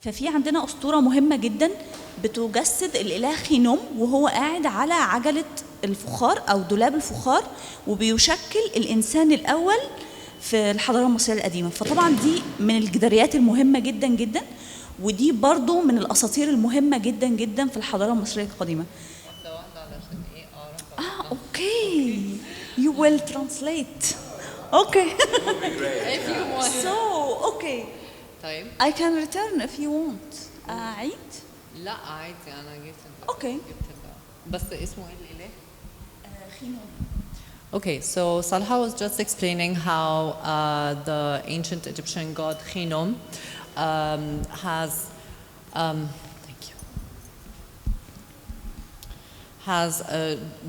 ففي عندنا أسطورة مهمة جدا بتجسد الإله خينوم وهو قاعد على عجلة الفخار أو دولاب الفخار، وبيشكل الإنسان الأول في الحضارة المصرية القديمة. فطبعا دي من الجداريات المهمة جدا جدا، ودي برضو من الأساطير المهمة جدا جدا في الحضارة المصرية القديمة. Okay. You will translate. Okay. If you want. So, okay. طيب. I can return if you want. عيد؟ لا عادي أنا جبت. Okay. بس اسمه إيه الإله؟ خينوم. Okay, so Salha was just explaining how the ancient Egyptian god Khinum has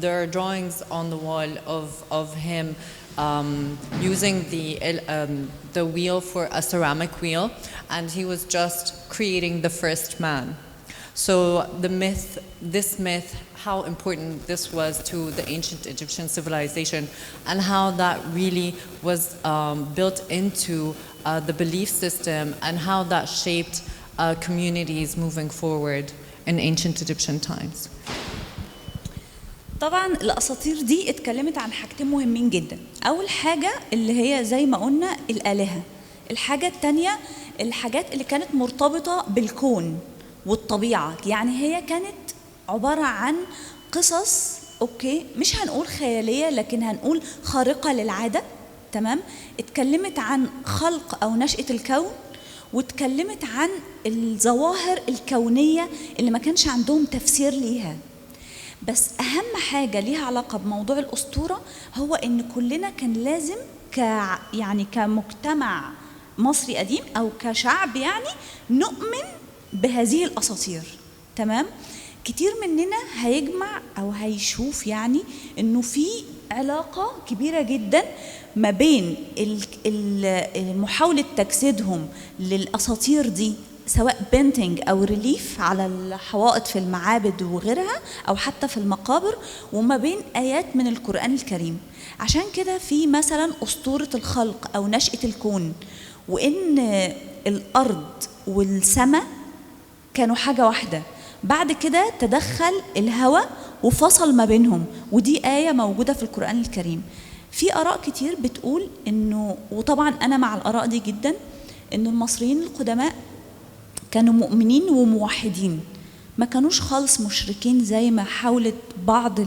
there are drawings on the wall of him using the wheel for a ceramic wheel, and he was just creating the first man. So this myth, how important this was to the ancient Egyptian civilization, and how that really was built into the belief system, and how that shaped communities moving forward in ancient Egyptian times. طبعا الأساطير دي اتكلمت عن حاجتين مهمين جدا. أول حاجة اللي هي زي ما قلنا الآلهة، الحاجة التانية الحاجات اللي كانت مرتبطة بالكون والطبيعة. يعني هي كانت عبارة عن قصص أوكي مش هنقول خيالية لكن هنقول خارقة للعادة، تمام؟ اتكلمت عن خلق أو نشأة الكون، واتكلمت عن الظواهر الكونية اللي ما كانش عندهم تفسير ليها. بس أهم حاجة ليها علاقة بموضوع الأسطورة هو إن كلنا كان لازم يعني كمجتمع مصري قديم أو كشعب يعني نؤمن بهذه الأساطير، تمام؟ كتير مننا هيجمع أو هيشوف يعني إنه في علاقة كبيرة جدا ما بين محاولة تجسيدهم للأساطير دي، سواء بينتينج أو ريليف على الحوائط في المعابد وغيرها أو حتى في المقابر، وما بين آيات من القرآن الكريم. عشان كده في مثلا أسطورة الخلق أو نشأة الكون، وإن الأرض والسماء كانوا حاجة واحدة، بعد كده تدخل الهواء وفصل ما بينهم، ودي آية موجودة في القرآن الكريم. في آراء كتير بتقول إنه، وطبعا أنا مع الآراء دي جدا، إنه المصريين القدماء كانوا مؤمنين وموحدين، ما كانوش خالص مشركين زي ما حاولت بعض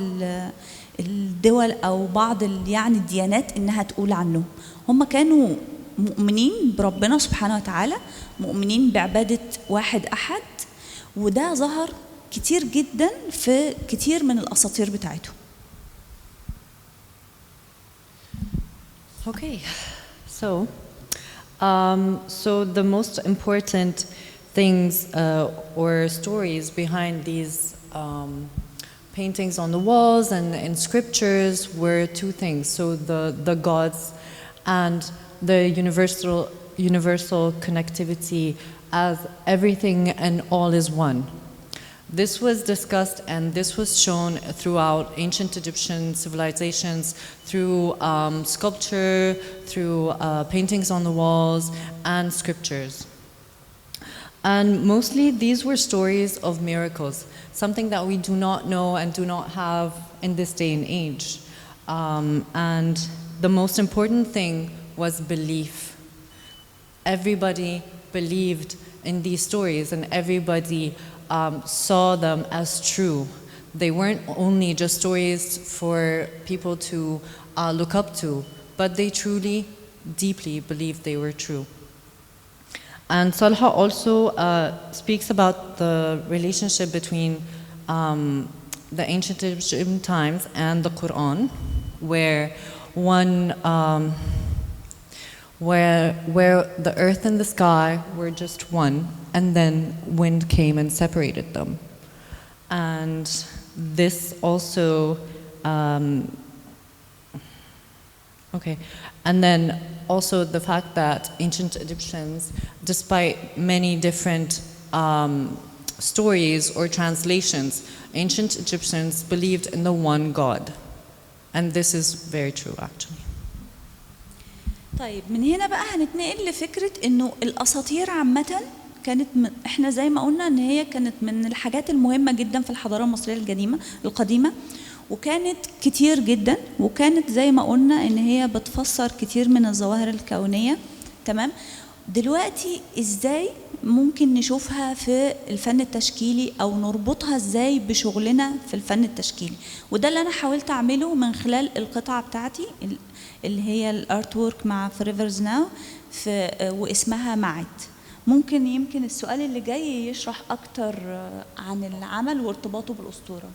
الدول أو بعض يعني الديانات إنها تقول عنهم. هم كانوا مؤمنين بربنا سبحانه وتعالى، مؤمنين بعبادة واحد أحد، وده ظهر كتير جدا في كتير من الأساطير بتاعتهم. Okay, so the most important things or stories behind these paintings on the walls and in scriptures were two things. So the gods and the universal connectivity as everything and all is one. This was discussed and this was shown throughout ancient Egyptian civilizations through sculpture, through paintings on the walls and scriptures. And mostly these were stories of miracles, something that we do not know and do not have in this day and age. And the most important thing was belief. Everybody believed in these stories and everybody saw them as true. They weren't only just stories for people to look up to, but they truly, deeply believed they were true. And Salha also speaks about the relationship between the ancient Egyptian times and the Quran, where where the earth and the sky were just one, and then wind came and separated them. And this also, and then also the fact that ancient Egyptians, despite many different stories or translations, ancient Egyptians believed in the one God. And this is very true actually. طيب من هنا بقى هنتنقل لفكرة إنه الأساطير عامة كانت احنا زي ما قلنا ان هي كانت من الحاجات المهمة جدا في الحضارة المصرية القديمة، وكانت كتير جدا، وكانت زي ما قلنا ان هي بتفسر كتير من الظواهر الكونية. تمام. دلوقتي ازاي ممكن نشوفها في الفن التشكيلي او نربطها ازاي بشغلنا في الفن التشكيلي؟ وده اللي انا حاولت اعمله من خلال القطعة بتاعتي اللي هي الارت وورك مع Forever's Now واسمها معد. يمكن السؤال اللي جاي يشرح اكتر عن العمل وارتباطه بالاسطورة.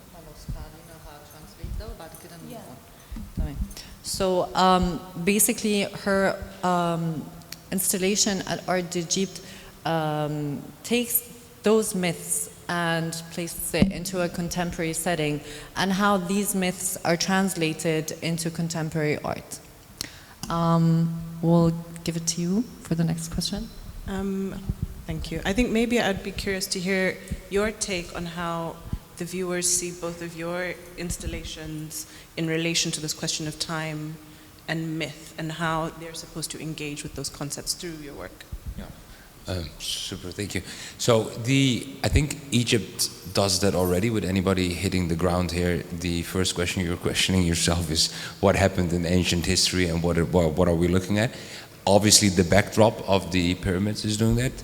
So basically her installation at Art d'Egypte takes those myths and places it into a contemporary setting, and how these myths are translated into contemporary art. We'll give it to you for the next question. Thank you. I think maybe I'd be curious to hear your take on how the viewers see both of your installations in relation to this question of time and myth, and how they're supposed to engage with those concepts through your work. Super, thank you. So I think Egypt does that already with anybody hitting the ground here. The first question you're questioning yourself is what happened in ancient history and what are we looking at? Obviously the backdrop of the pyramids is doing that.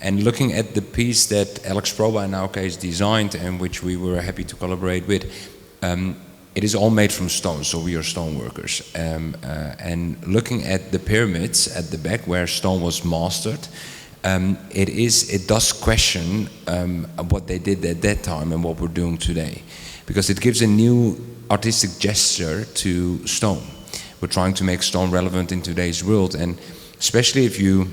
And looking at the piece that Alex Proba in our case designed, and which we were happy to collaborate with, it is all made from stone, so we are stone workers. And looking at the pyramids at the back where stone was mastered, it does question what they did at that time and what we're doing today, because it gives a new artistic gesture to stone. We're trying to make stone relevant in today's world, and especially if you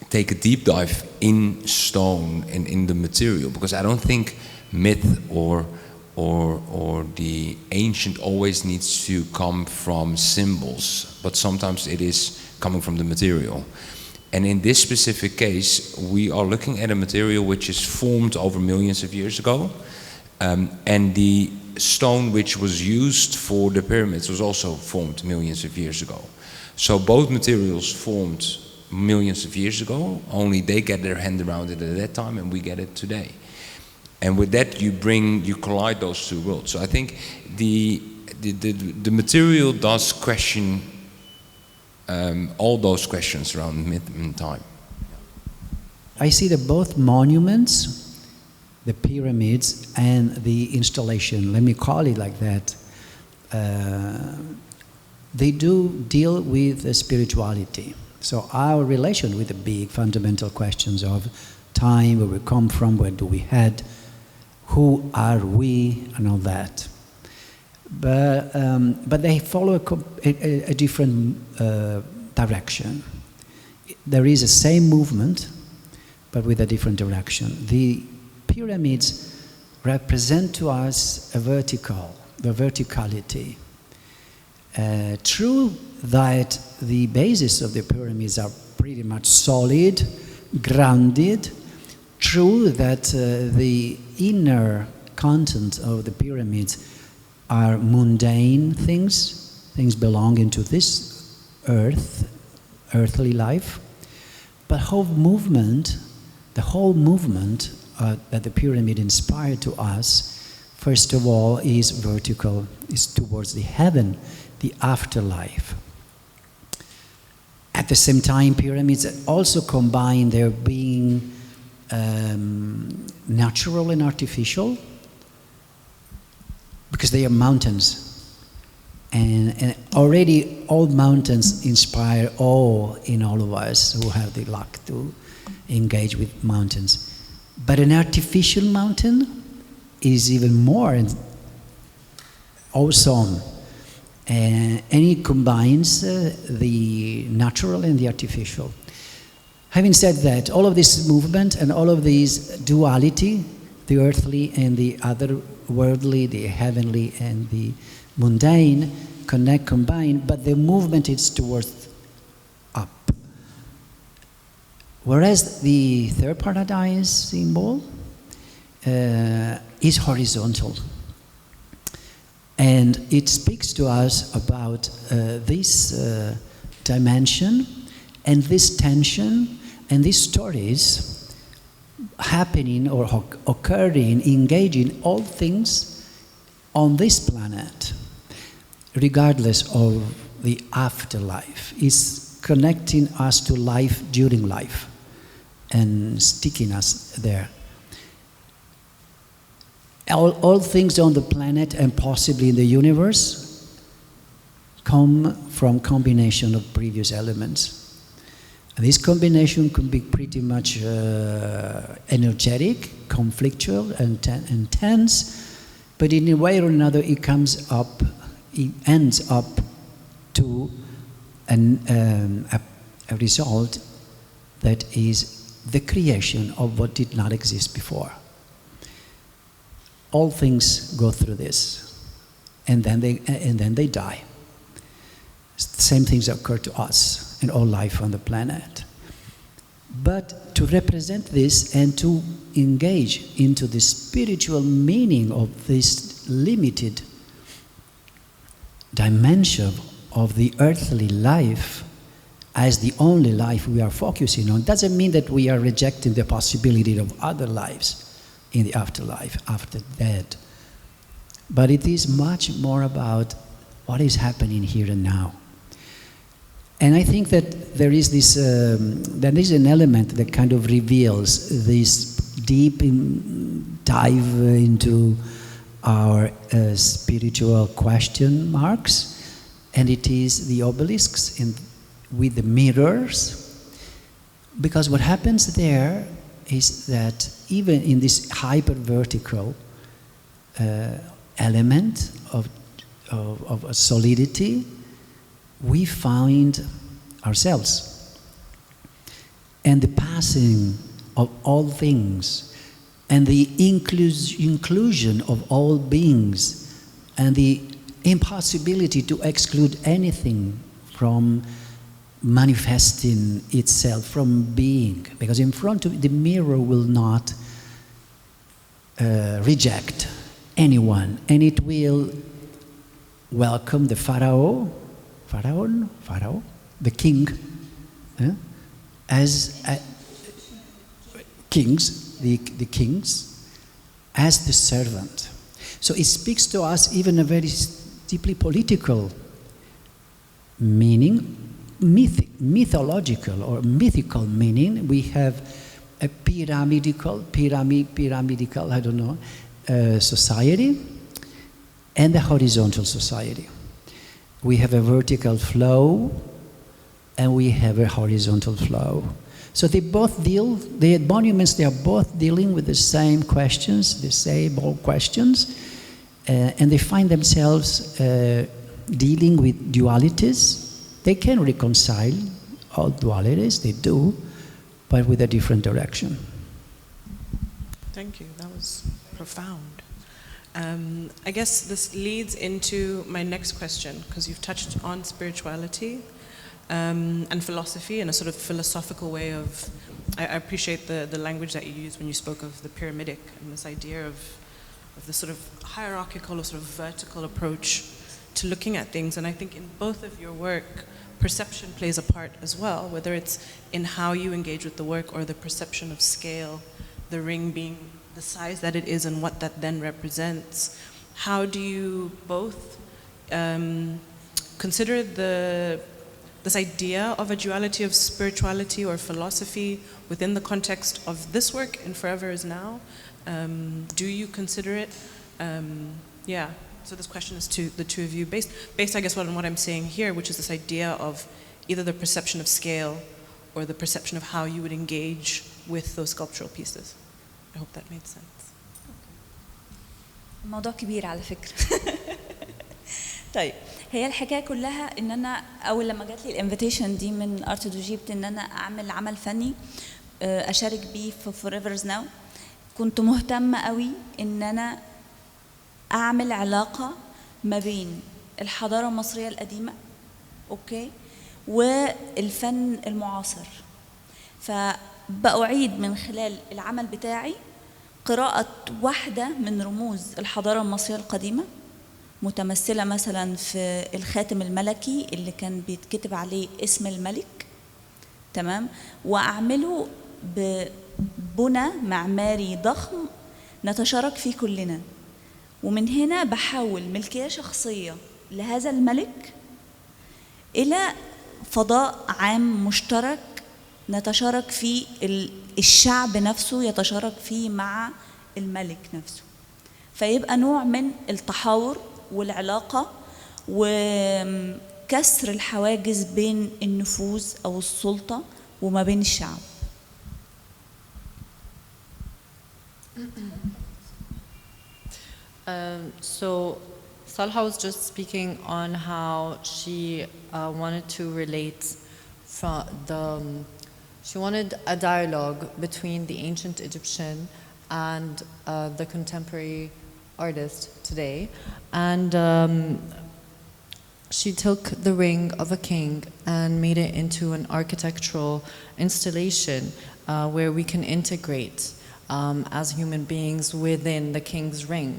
take a deep dive in stone and in the material, because I don't think myth or the ancient always needs to come from symbols, but sometimes it is coming from the material. And in this specific case, we are looking at a material which is formed over millions of years ago, and the stone which was used for the pyramids was also formed millions of years ago. So both materials formed millions of years ago, only they get their hand around it at that time and we get it today. And with that you collide those two worlds. So I think the material does question all those questions around myth and time. I see that both monuments, the pyramids and the installation, let me call it like that, they do deal with spirituality. So our relation with the big fundamental questions of time, where we come from, where do we head, who are we, and all that. But they follow a different direction. There is the same movement, but with a different direction. The pyramids represent to us the verticality. True that the basis of the pyramids are pretty much solid, grounded. True that the inner content of the pyramids are mundane things belonging to this earthly life. But the whole movement that the pyramid inspired to us, first of all, is vertical, is towards the heaven, the afterlife. At the same time, pyramids also combine their being natural and artificial, because they are mountains. And already all mountains inspire awe in all of us who have the luck to engage with mountains. But an artificial mountain is even more awesome. And it combines the natural and the artificial. Having said that, all of this movement and all of these duality, the earthly and the otherworldly, the heavenly and the mundane, combine, but the movement is towards up. Whereas the third paradise symbol is horizontal. And it speaks to us about this dimension and this tension and these stories happening or occurring, engaging all things on this planet, regardless of the afterlife, is connecting us to life during life and sticking us there. All things on the planet and possibly in the universe come from combination of previous elements. And this combination could be pretty much energetic, conflictual, and tense, but in a way or another it ends up to a result that is the creation of what did not exist before. All things go through this, and then they die. The same things occur to us and all life on the planet. But to represent this and to engage into the spiritual meaning of this limited dimension of the earthly life as the only life we are focusing on doesn't mean that we are rejecting the possibility of other lives in the afterlife, after death. But it is much more about what is happening here and now. And I think that there is an element that kind of reveals this deep dive into our spiritual question marks, and it is the obelisks with the mirrors, because what happens there is that even in this hyper-vertical element of solidity, we find ourselves. And the passing of all things, and the inclusion of all beings, and the impossibility to exclude anything from manifesting itself, from being, because in front of the mirror will not reject anyone, and it will welcome the Pharaoh, the king, as kings, the kings, as the servant. So it speaks to us even a very deeply political meaning, mythological or mythical meaning. We have a pyramidal, I don't know, society, and a horizontal society. We have a vertical flow, and we have a horizontal flow. So they both the monuments, they are both dealing with the same questions, the same old questions, and they find themselves dealing with dualities. They can reconcile all dualities, they do, but with a different direction. Thank you, that was profound. I guess this leads into my next question, because you've touched on spirituality and philosophy in a sort of philosophical way of, I appreciate the language that you used when you spoke of the pyramidic and this idea of the sort of hierarchical or sort of vertical approach to looking at things. And I think in both of your work, perception plays a part as well, whether it's in how you engage with the work or the perception of scale, the ring being the size that it is and what that then represents. How do you both consider this idea of a duality of spirituality or philosophy within the context of this work in Forever Is Now? Do you consider it? Yeah, so this question is to the two of you, based I guess on what I'm saying here, which is this idea of either the perception of scale or the perception of how you would engage with those sculptural pieces. I hope that made sense. الموضوع كبير على فكرة. طيب هي الحكاية كلها إن أنا أول لما جات لي الانفيتيشن دي من ارت دو جيبت إن أنا أعمل عمل فني أشارك بيه في Forever Is Now، كنت مهتمة قوي إن أنا أعمل علاقة ما بين الحضارة المصرية القديمة، أوكي، والفن المعاصر. فبأعيد من خلال العمل بتاعي قراءة واحدة من رموز الحضارة المصرية القديمة، متمثلة مثلا في الخاتم الملكي اللي كان بيتكتب عليه اسم الملك، تمام، وأعمله بنى معماري ضخم نتشارك فيه كلنا، ومن هنا بحول ملكية شخصية لهذا الملك إلى فضاء عام مشترك نتشارك فيه، الشعب نفسه يتشارك فيه مع الملك نفسه، فيبقى نوع من التحاور والعلاقة وكسر الحواجز بين النفوذ أو السلطة وما بين الشعب. So Salha was just speaking on how she wanted to relate from she wanted a dialogue between the ancient Egyptian and the contemporary artist today, and she took the ring of a king and made it into an architectural installation where we can integrate as human beings within the king's ring.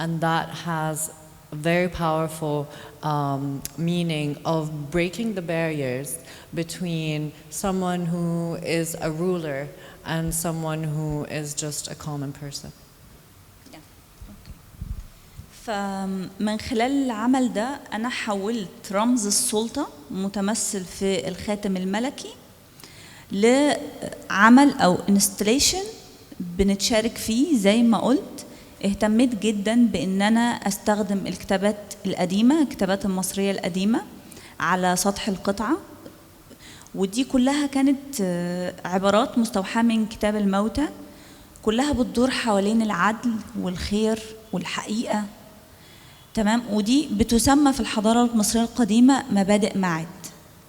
And that has a very powerful meaning of breaking the barriers between someone who is a ruler and someone who is just a common person. فمن خلال العمل ده أنا حولت رمز السلطة متمثل في الخاتم الملكي لعمل أو installation بنتشارك فيه. زي ما قلت اهتميت جدا بأن أنا أستخدم الكتابات القديمة، الكتابات المصرية القديمة على سطح القطعة، ودي كلها كانت عبارات مستوحاة من كتاب الموتى، كلها بتدور حوالين العدل والخير والحقيقة. تمام، ودي بتسمى في الحضارة المصرية القديمة مبادئ معد،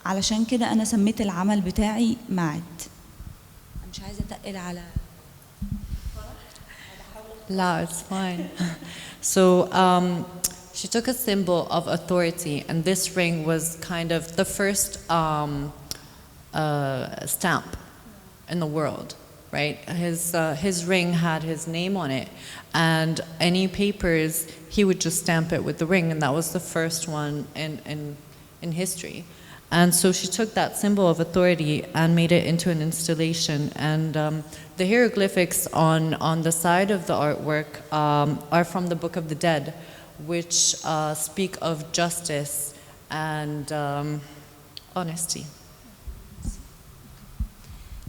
علشان كده أنا سميت العمل بتاعي معد. مش عايزة أتقل على No, it's fine. So she took a symbol of authority, and this ring was kind of the first stamp in the world, right? His ring had his name on it, and any papers, he would just stamp it with the ring, and that was the first one in history. And so she took that symbol of authority and made it into an installation. And the hieroglyphics on the side of the artwork are from the Book of the Dead, which speak of justice and honesty.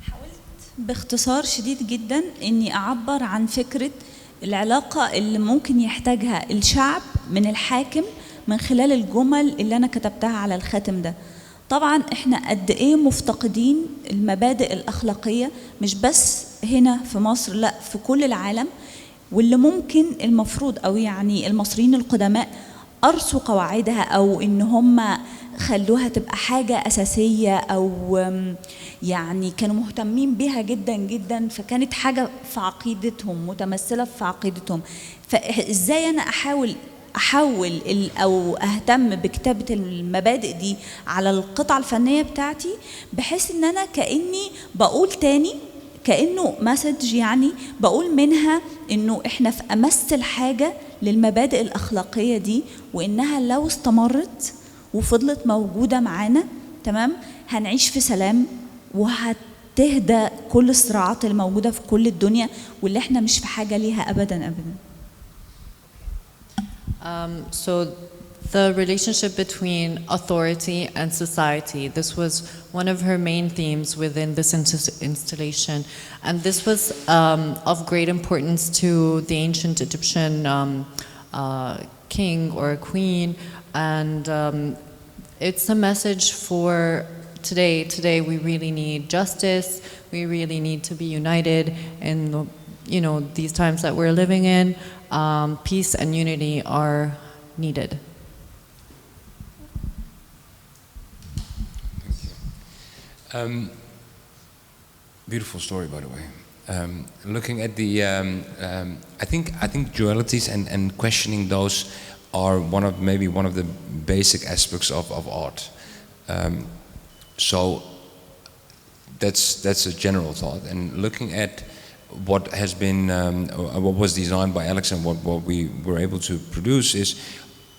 حاولت باختصار شديد جدا إني أعبر عن فكرة العلاقة اللي ممكن يحتاجها الشعب من الحاكم من خلال الجمل اللي أنا كتبتها على الخاتم ده. طبعا احنا قد ايه مفتقدين المبادئ الأخلاقية، مش بس هنا في مصر، لا في كل العالم، واللي ممكن المفروض او يعني المصريين القدماء أرسوا قواعدها او ان هم خلوها تبقى حاجة أساسية، او يعني كانوا مهتمين بيها جدا جدا، فكانت حاجة في عقيدتهم، متمثلة في عقيدتهم. فازاي انا احول أو أهتم بكتابة المبادئ دي على القطعة الفنية بتاعتي، بحيث إن أنا كأني بقول تاني، كأنه مسج، يعني بقول منها إنه إحنا في أمس الحاجة للمبادئ الأخلاقية دي، وإنها لو استمرت وفضلت موجودة معانا تمام هنعيش في سلام، وهتهدى كل الصراعات الموجودة في كل الدنيا واللي إحنا مش في حاجة ليها أبدا أبدا. So the relationship between authority and society, this was one of her main themes within this installation, and this was of great importance to the ancient Egyptian king or queen, and it's a message for today. Today we really need justice, we really need to be united in the, these times that we're living in. Peace and unity are needed. Beautiful story, by the way. Looking at the, I think dualities and questioning those are maybe one of the basic aspects of art. So that's a general thought. And looking at what has been, what was designed by Alex and what we were able to produce is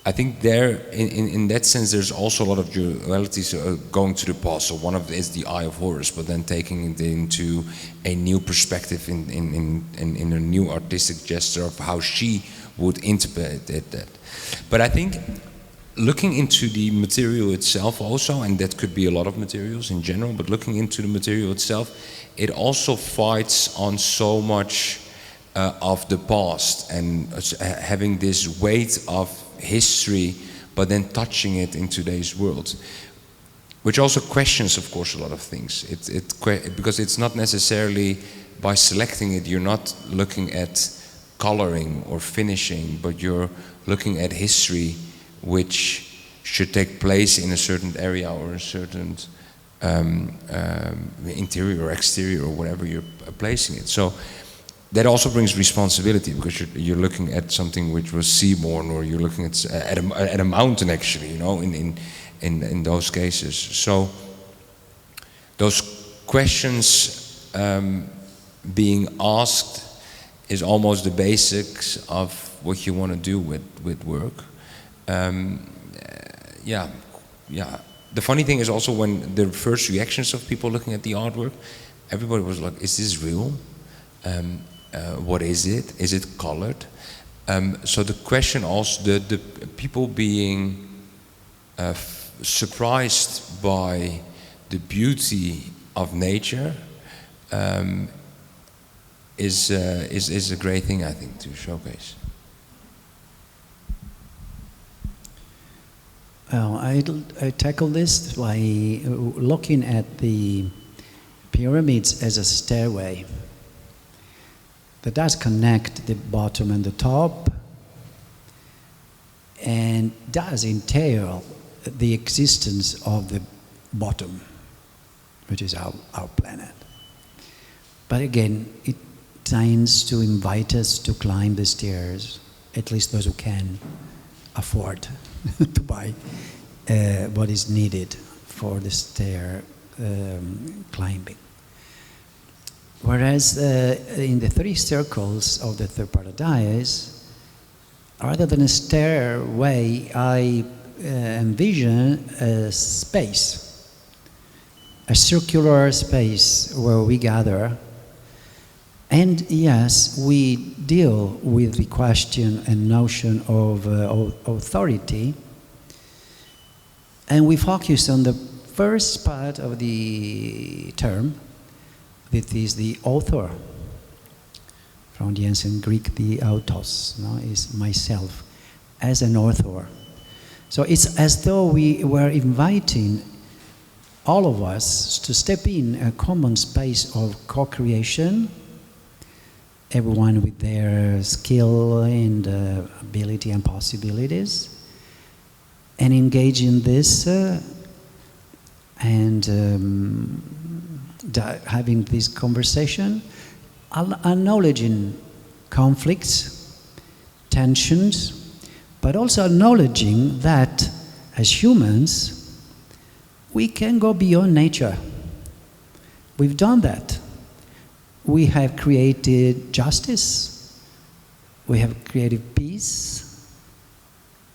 I think there, in that sense, there's also a lot of dualities going to the past. So one of it is the Eye of Horus, but then taking it into a new perspective in a new artistic gesture of how she would interpret that. But I think looking into the material itself also, and that could be a lot of materials in general, but looking into the material itself, it also fights on so much of the past and having this weight of history, but then touching it in today's world, which also questions, of course, a lot of things. Because it's not necessarily by selecting it, you're not looking at coloring or finishing, but you're looking at history, which should take place in a certain area or a certain interior or exterior or whatever you're placing it. So that also brings responsibility, because you're looking at something which was seaborn, or you're looking at a mountain, actually, you know, in those cases. So those questions being asked is almost the basics of what you want to do with work. Yeah. The funny thing is also, when the first reactions of people looking at the artwork, everybody was like, "Is this real? What is it? Is it colored?" So the question also, the people being surprised by the beauty of nature is a great thing, I think, to showcase. Well, I tackle this by looking at the pyramids as a stairway that does connect the bottom and the top, and does entail the existence of the bottom, which is our planet. But again, it tends to invite us to climb the stairs, at least those who can afford to buy what is needed for the stair climbing. Whereas in the three circles of the third paradise, rather than a stairway, I envision a space, a circular space where we gather. And yes, we deal with the question and notion of authority, and we focus on the first part of the term, that is the author. From the ancient Greek, the autos, is myself, as an author. So it's as though we were inviting all of us to step in a common space of co-creation, everyone with their skill and ability and possibilities, and engage in this and having this conversation, acknowledging conflicts, tensions, but also acknowledging that as humans, we can go beyond nature. We've done that. We have created justice, we have created peace,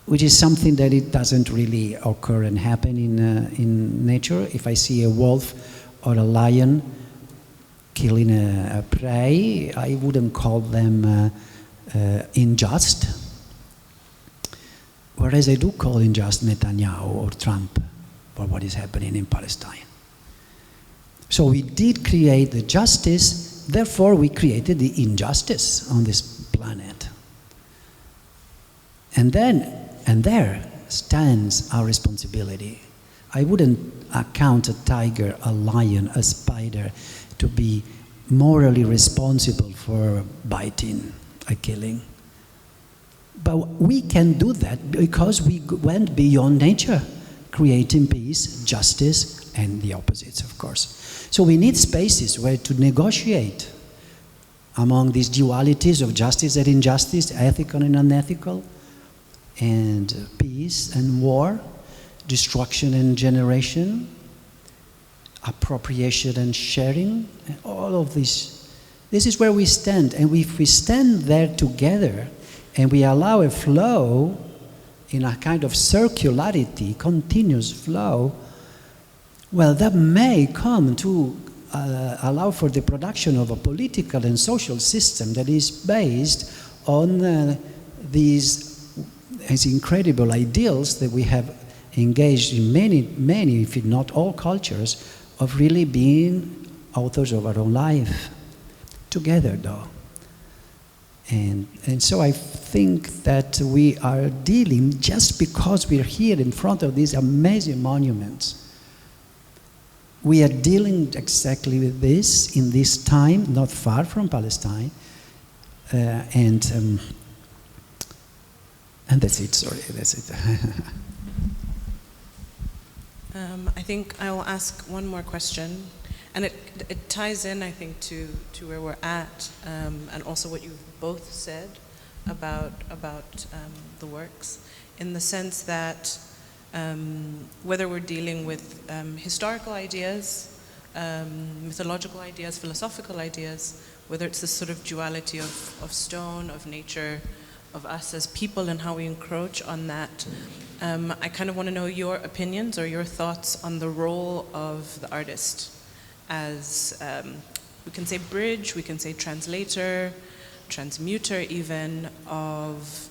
which is something that it doesn't really occur and happen in nature. If I see a wolf or a lion killing a prey, I wouldn't call them unjust. Whereas I do call unjust Netanyahu or Trump for what is happening in Palestine. So we did create the justice, therefore we created the injustice on this planet. And there stands our responsibility. I wouldn't account a tiger, a lion, a spider to be morally responsible for biting, a killing. But we can do that because we went beyond nature, creating peace, justice, and the opposites, of course. So we need spaces where to negotiate among these dualities of justice and injustice, ethical and unethical, and peace and war, destruction and generation, appropriation and sharing, and all of this. This is where we stand, and if we stand there together and we allow a flow in a kind of circularity, continuous flow, well, that may come to allow for the production of a political and social system that is based on these incredible ideals that we have engaged in many, if not all cultures, of really being authors of our own life, together though. And so I think that we are dealing, just because we're here in front of these amazing monuments, we are dealing exactly with this in this time, not far from Palestine. And that's it, sorry, that's it. I think I will ask one more question, and it ties in, I think, to where we're at, and also what you've both said about the works, in the sense that whether we're dealing with historical ideas, mythological ideas, philosophical ideas, whether it's this sort of duality of stone, of nature, of us as people and how we encroach on that. I kind of want to know your opinions or your thoughts on the role of the artist as, we can say bridge, we can say translator, transmuter even, of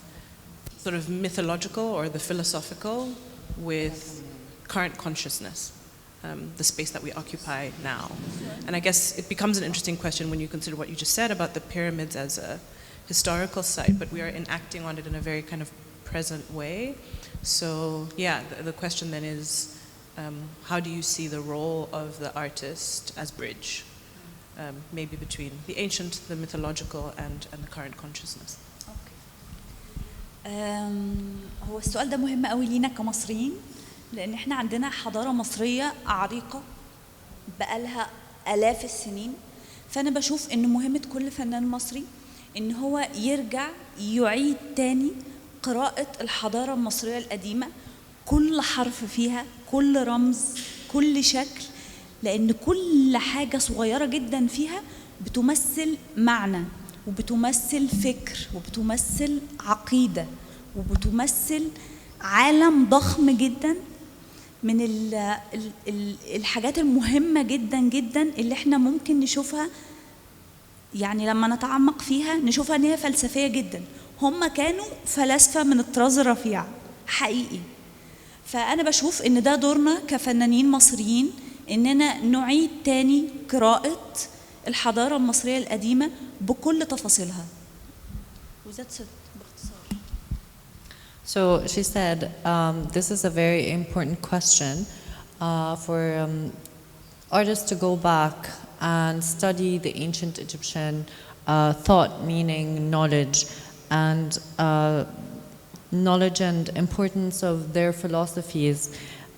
sort of mythological or the philosophical with current consciousness, the space that we occupy now. And I guess it becomes an interesting question when you consider what you just said about the pyramids as a historical site, but we are enacting on it in a very kind of present way. So yeah, the question then is, how do you see the role of the artist as bridge, maybe between the ancient, the mythological, and the current consciousness? هو السؤال ده مهم قوي لينا كمصريين، لأن احنا عندنا حضارة مصرية عريقة بقالها آلاف السنين. فأنا بشوف إن مهمة كل فنان مصري إن هو يرجع يعيد تاني قراءة الحضارة المصرية القديمة، كل حرف فيها، كل رمز، كل شكل، لأن كل حاجة صغيرة جدا فيها بتمثل معنى، وبتمثل فكر، وبتمثل عقيدة، وبتمثل عالم ضخم جدا من الحاجات المهمة جدا جدا اللي احنا ممكن نشوفها، يعني لما نتعمق فيها نشوفها ان هي فلسفية جدا. هم كانوا فلاسفة من الطراز الرفيع حقيقي. فأنا بشوف ان ده دورنا كفنانين مصريين، اننا نعيد تاني قراءة الحضارة المصرية القديمة بكل تفاصيلها. So she said, this is a very important question for artists to go back and study the ancient Egyptian thought, meaning, knowledge, and importance of their philosophies.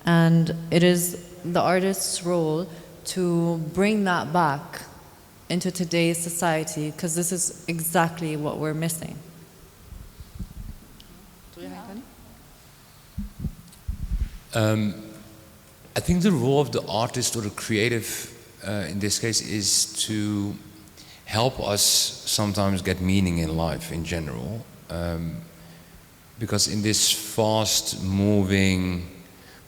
And it is the artist's role to bring that back into today's society, because this is exactly what we're missing. I think the role of the artist or the creative in this case is to help us sometimes get meaning in life in general, because in this fast moving,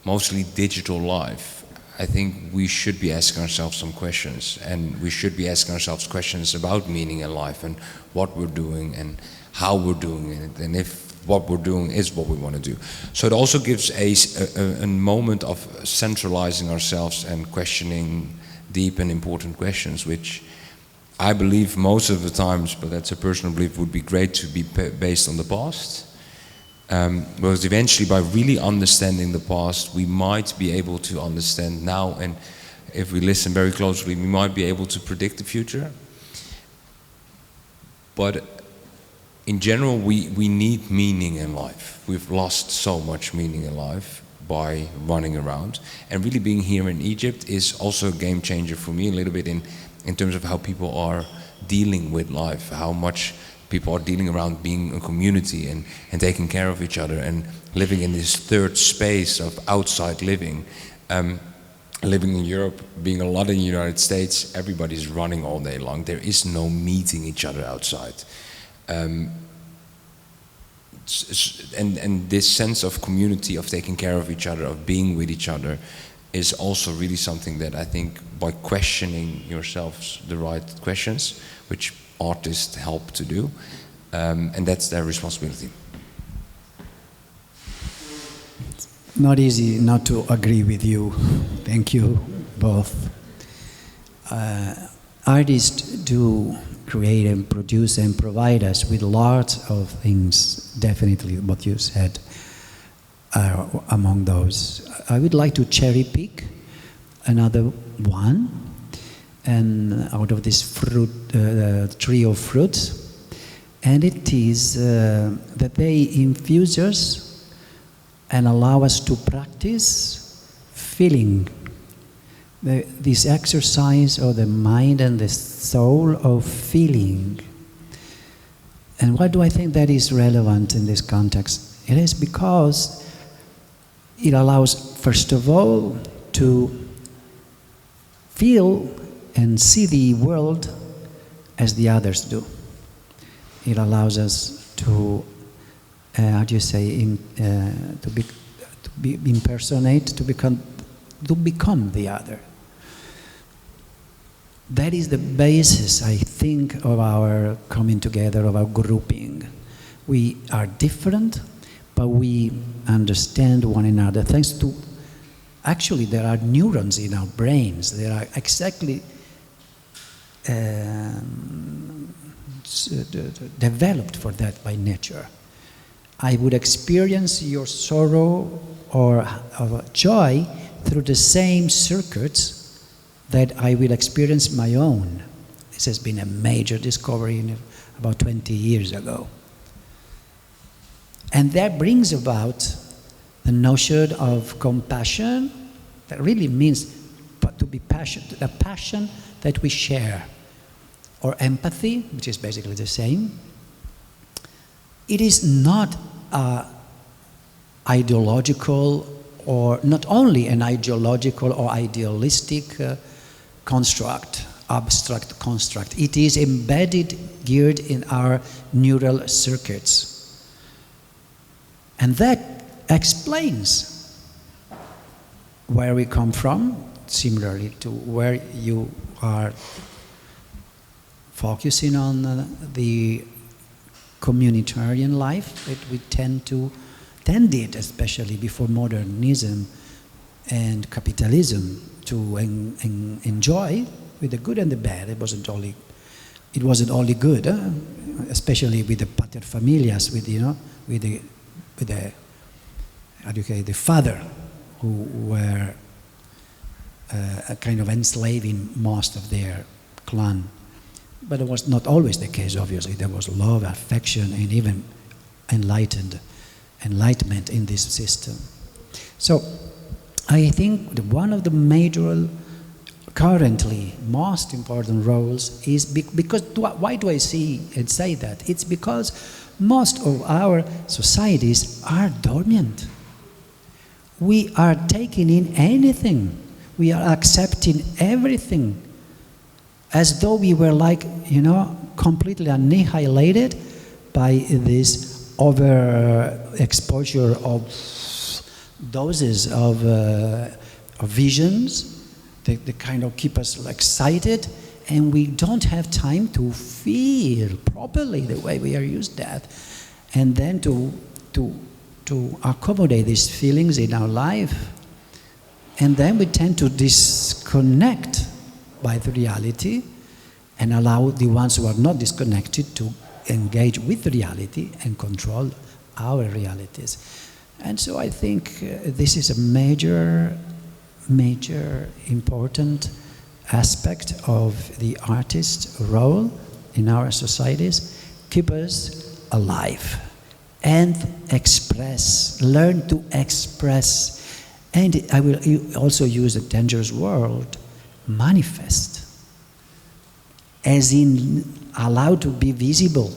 mostly digital life, I think we should be asking ourselves some questions, and we should be asking ourselves questions about meaning in life and what we're doing and how we're doing it, and if what we're doing is what we want to do. So it also gives a moment of centralizing ourselves and questioning deep and important questions, which I believe most of the times, but that's a personal belief, would be great to be based on the past. Because eventually, by really understanding the past, we might be able to understand now, and if we listen very closely, we might be able to predict the future. But in general, we need meaning in life. We've lost so much meaning in life by running around. And really being here in Egypt is also a game changer for me, a little bit in terms of how people are dealing with life, how much people are dealing around being a community and taking care of each other and living in this third space of outside living. Living in Europe, being a lot in the United States, everybody's running all day long. There is no meeting each other outside. and this sense of community, of taking care of each other, of being with each other, is also really something that I think, by questioning yourselves the right questions, which artists help to do, and that's their responsibility. Not easy not to agree with you. Thank you both. Artists do create and produce and provide us with lots of things. Definitely what you said are among those. I would like to cherry pick another one, and out of this fruit, tree of fruits, and it is that they infuse us and allow us to practice feeling. This exercise of the mind and the soul of feeling. And why do I think that is relevant in this context? It is because it allows, first of all, to feel and see the world as the others do. It allows us to, how do you say, to impersonate, to become the other. That is the basis, I think, of our coming together, of our grouping. We are different, but we understand one another. Thanks to, actually, there are neurons in our brains. They are exactly developed for that by nature. I would experience your sorrow or joy through the same circuits that I will experience my own. This has been a major discovery about 20 years ago. And that brings about the notion of compassion, that really means to be passionate, a passion that we share, or empathy, which is basically the same. It is not ideological, or not only an ideological or idealistic construct, abstract construct. It is embedded, geared in our neural circuits. And that explains where we come from, similarly to where you are focusing on the communitarian life that we tended, especially before modernism and capitalism, to enjoy, with the good and the bad. It wasn't only good, especially with the paterfamilias, with the how do you say, the father, who were a kind of enslaving most of their clan. But it was not always the case, obviously. There was love, affection, and even enlightenment in this system. So I think one of the major, currently most important roles is because, why do I say that? It's because most of our societies are dormant. We are taking in anything. We are accepting everything as though we were completely annihilated by this overexposure of doses of visions that kind of keep us excited, and we don't have time to feel properly the way we are used to that, and then to accommodate these feelings in our life. And then we tend to disconnect by the reality and allow the ones who are not disconnected to engage with reality and control our realities. And so I think this is a major important aspect of the artist's role in our societies. Keep us alive and express, learn to express. And I will also use a dangerous word, manifest, as in allow to be visible,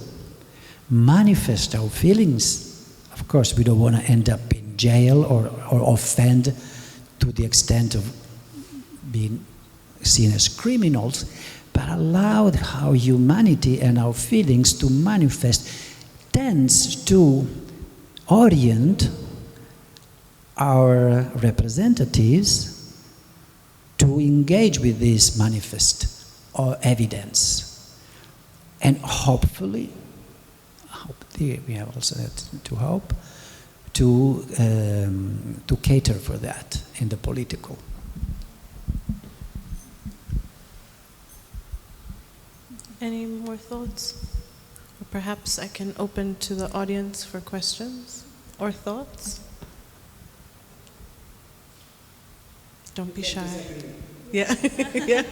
manifest our feelings. Of course, we don't want to end up in jail or offend to the extent of being seen as criminals, but allow our humanity and our feelings to manifest tends to orient our representatives to engage with this manifest or evidence. And hopefully, we have also that to hope, to cater for that in the political. Any more thoughts? Or perhaps I can open to the audience for questions or thoughts? Don't be shy. Yeah. Yeah.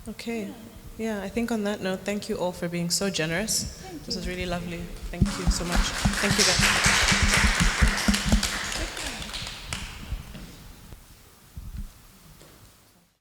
Okay. Yeah, I think on that note, thank you all for being so generous. This was really lovely. Thank you so much. Thank you guys.